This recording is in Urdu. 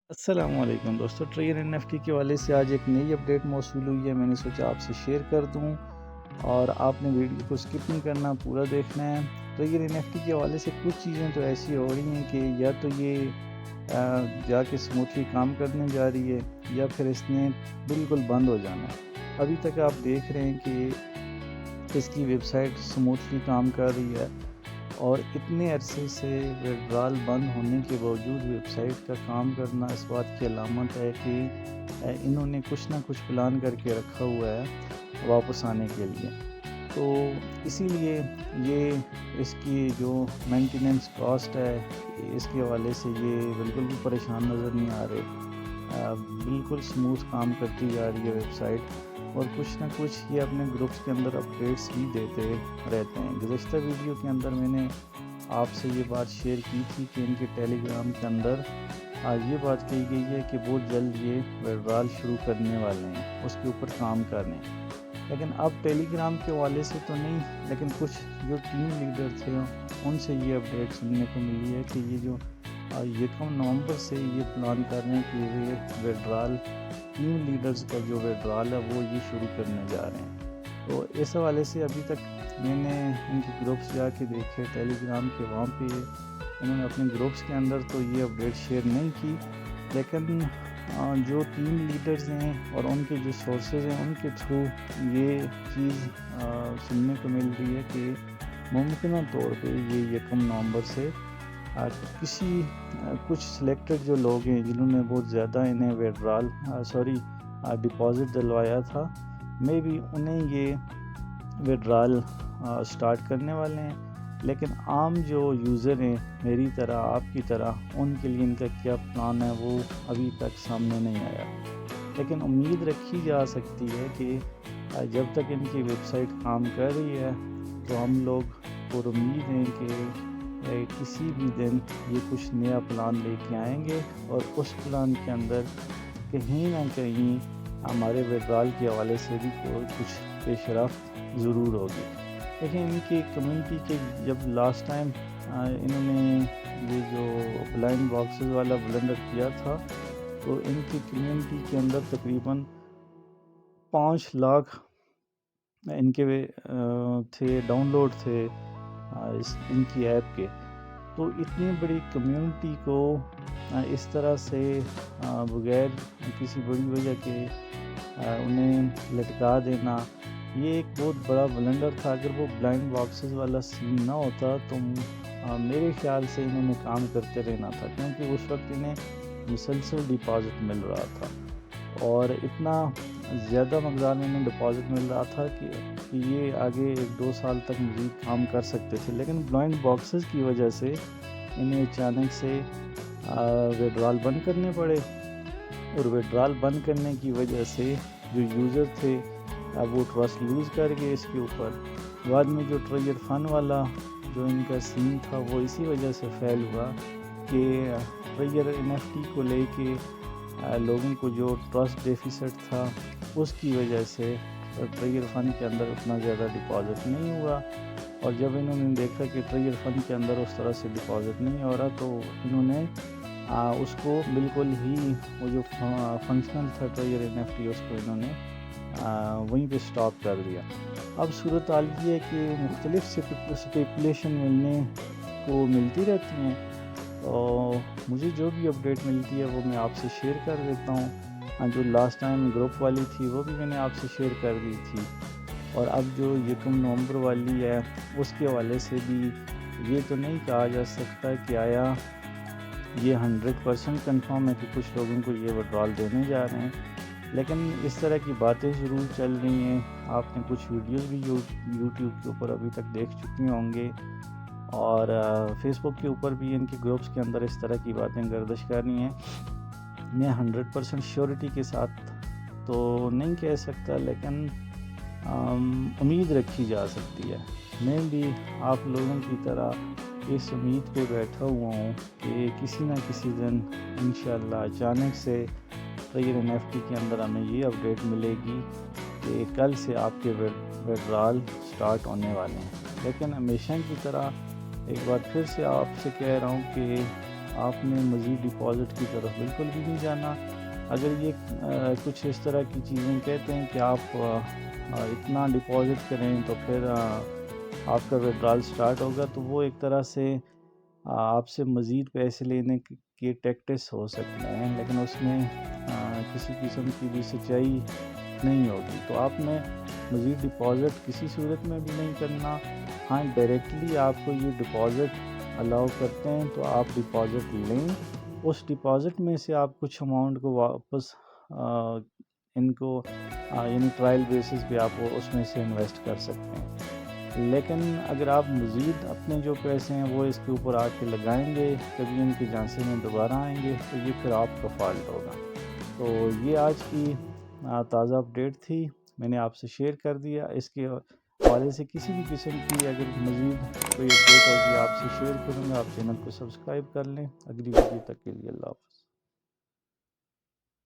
السلام علیکم دوستو، ٹریئر این ایف ٹی کے والے سے آج ایک نئی اپڈیٹ موصول ہوئی ہے۔ میں نے سوچا آپ سے شیئر کر دوں اور آپ نے ویڈیو کو سکپ نہیں کرنا، پورا دیکھنا ہے۔ ٹریئر این ایف ٹی کے حوالے سے کچھ چیزیں تو ایسی ہو رہی ہیں کہ یا تو یہ جا کے سموتھلی کام کرنے جا رہی ہے یا پھر اس نے بالکل بند ہو جانا ہے۔ ابھی تک آپ دیکھ رہے ہیں کہ اس کی ویب سائٹ سموتھلی کام کر رہی ہے اور اتنے عرصے سے ویڈرال بند ہونے کے باوجود ویب سائٹ کا کام کرنا اس بات کی علامت ہے کہ انہوں نے کچھ نہ کچھ پلان کر کے رکھا ہوا ہے واپس آنے کے لیے۔ تو اسی لیے یہ اس کی جو مینٹیننس کاسٹ ہے اس کے حوالے سے یہ بالکل بھی پریشان نظر نہیں آ رہے، بالکل سموتھ کام کرتی جا رہی ہے ویب سائٹ، اور کچھ نہ کچھ یہ اپنے گروپس کے اندر اپڈیٹس بھی دیتے رہتے ہیں۔ گزشتہ ویڈیو کے اندر میں نے آپ سے یہ بات شیئر کی تھی کہ ان کے ٹیلی گرام کے اندر یہ بات کہی گئی ہے کہ بہت جلد یہ ویڈرال شروع کرنے والے ہیں، اس کے اوپر کام کرنے۔ لیکن اب ٹیلی گرام کے حوالے سے تو نہیں، لیکن کچھ جو ٹیم لیڈر تھے ان سے یہ اپڈیٹ سننے کو ملی ہے کہ یہ جو یکم نومبر سے یہ پلان کر رہے ہیں کہ یہ ویڈرال ٹیم لیڈرز کا جو ویڈرال ہے وہ یہ شروع کرنے جا رہے ہیں۔ تو اس حوالے سے ابھی تک میں نے ان کے گروپس جا کے دیکھے ٹیلی گرام کے، وہاں پہ انہوں نے اپنے گروپس کے اندر تو یہ اپڈیٹ شیئر نہیں کی، لیکن جو ٹیم لیڈرز ہیں اور ان کے جو سورسز ہیں ان کے تھرو یہ چیز سننے کو مل رہی ہے کہ ممکنہ طور پہ یہ یکم نومبر سے کچھ سلیکٹڈ جو لوگ ہیں جنہوں نے بہت زیادہ انہیں ویڈرال ڈپازٹ دلوایا تھا، میں بھی انہیں یہ ویڈرال سٹارٹ کرنے والے ہیں۔ لیکن عام جو یوزر ہیں میری طرح، آپ کی طرح، ان کے لیے ان کا کیا پلان ہے وہ ابھی تک سامنے نہیں آیا، لیکن امید رکھی جا سکتی ہے کہ جب تک ان کی ویب سائٹ کام کر رہی ہے تو ہم لوگ پر امید ہیں کہ کسی بھی دن یہ کچھ نیا پلان لے کے آئیں گے، اور اس پلان کے اندر کہیں نہ کہیں ہمارے ویڈرال کے حوالے سے بھی کوئی کچھ پیش رفت ضرور ہوگی۔ لیکن ان کی کمیونٹی کے جب لاسٹ ٹائم انہوں نے یہ جو بلائنڈ باکسز والا بلنڈر کیا تھا تو ان کی کمیونٹی کے اندر تقریباً 5 لاکھ ان کے تھے، ڈاؤن لوڈ تھے ان کی ایپ کے۔ تو اتنی بڑی کمیونٹی کو اس طرح سے بغیر کسی بڑی وجہ کے انہیں لٹکا دینا، یہ ایک بہت بڑا بلنڈر تھا۔ اگر وہ بلائنڈ باکسز والا سین نہ ہوتا تو میرے خیال سے انہوں نے کام کرتے رہنا تھا، کیونکہ اس وقت انہیں مسلسل ڈپازٹ مل رہا تھا اور اتنا زیادہ مقدار میں انہیں ڈپازٹ مل رہا تھا کہ یہ آگے 1-2 سال تک مزید کام کر سکتے تھے۔ لیکن بلائنڈ باکسز کی وجہ سے انہیں اچانک سے ویڈرال بند کرنے پڑے، اور ویڈرال بند کرنے کی وجہ سے جو یوزر تھے وہ ٹرسٹ لوز کر گئے اس کے اوپر۔ بعد میں جو ٹریئر فن والا جو ان کا سین تھا وہ اسی وجہ سے فیل ہوا کہ ٹریئر این ایف ٹی کو لے کے لوگوں کو جو ٹرسٹ ڈیفیسٹ تھا اس کی وجہ سے ٹریئر فن کے اندر اتنا زیادہ ڈپازٹ نہیں ہوا، اور جب انہوں نے دیکھا کہ ٹریئر فن کے اندر اس طرح سے ڈپازٹ نہیں ہو رہا تو انہوں نے اس کو بالکل ہی وہ جو فنکشنل تھا ٹریئر این ایف ٹی اس کو انہوں نے وہیں پہ سٹاپ کر دیا۔ اب صورتحال یہ ہے کہ مختلف سپیکولیشن ملنے کو ملتی رہتی ہیں، اور مجھے جو بھی اپڈیٹ ملتی ہے وہ میں آپ سے شیئر کر دیتا ہوں۔ جو لاسٹ ٹائم گروپ والی تھی وہ بھی میں نے آپ سے شیئر کر دی تھی، اور اب جو یکم نومبر والی ہے اس کے حوالے سے بھی یہ تو نہیں کہا جا سکتا کہ آیا یہ 100% کنفرم ہے کہ کچھ لوگوں کو یہ ویڈرال دینے جا رہے ہیں، لیکن اس طرح کی باتیں ضرور چل رہی ہیں۔ آپ نے کچھ ویڈیوز بھی یوٹیوب کے اوپر ابھی تک دیکھ چکے ہوں گے، اور فیس بک کے اوپر بھی ان کے گروپس کے اندر اس طرح کی باتیں گردش کر رہی ہیں۔ میں 100% شیورٹی کے ساتھ تو نہیں کہہ سکتا، لیکن امید رکھی جا سکتی ہے۔ میں بھی آپ لوگوں کی طرح اس امید پہ بیٹھا ہوا ہوں کہ کسی نہ کسی دن انشاءاللہ اچانک سے ٹریئر این ایف ٹی کے اندر ہمیں یہ اپڈیٹ ملے گی کہ کل سے آپ کے ویڈرال سٹارٹ ہونے والے ہیں۔ لیکن ہمیشہ کی طرح ایک بار پھر سے آپ سے کہہ رہا ہوں کہ آپ نے مزید ڈپازٹ کی طرف بالکل بھی نہیں جانا۔ اگر یہ کچھ اس طرح کی چیزیں کہتے ہیں کہ آپ اتنا ڈپازٹ کریں تو پھر آپ کا وڈرال سٹارٹ ہوگا، تو وہ ایک طرح سے آپ سے مزید پیسے لینے کے ٹیکٹس ہو سکتے ہیں، لیکن اس میں کسی قسم کی بھی سچائی نہیں ہوگی۔ تو آپ نے مزید ڈپازٹ کسی صورت میں بھی نہیں کرنا۔ ہاں، ڈائریکٹلی آپ کو یہ ڈپازٹ الاؤ کرتے ہیں تو آپ ڈپازٹ لیں، اس ڈپازٹ میں سے آپ کچھ اماؤنٹ کو واپس ان کو یعنی ٹرائل بیسس پہ آپ اس میں سے انویسٹ کر سکتے ہیں۔ لیکن اگر آپ مزید اپنے جو پیسے ہیں وہ اس کے اوپر آ کے لگائیں گے، کبھی ان کے جھانسے میں دوبارہ آئیں گے، تو یہ پھر آپ کا فالٹ ہوگا۔ تو یہ آج کی تازہ اپڈیٹ تھی، میں نے آپ سے شیئر کر دیا۔ اس کے حوالے سے کسی بھی قسم کی اگر مزید کوئی اپڈیٹ ہوگی آپ سے شیئر کروں گا۔ آپ چینل کو سبسکرائب کر لیں۔ اگلی ویڈیو تک کے لیے اللہ حافظ۔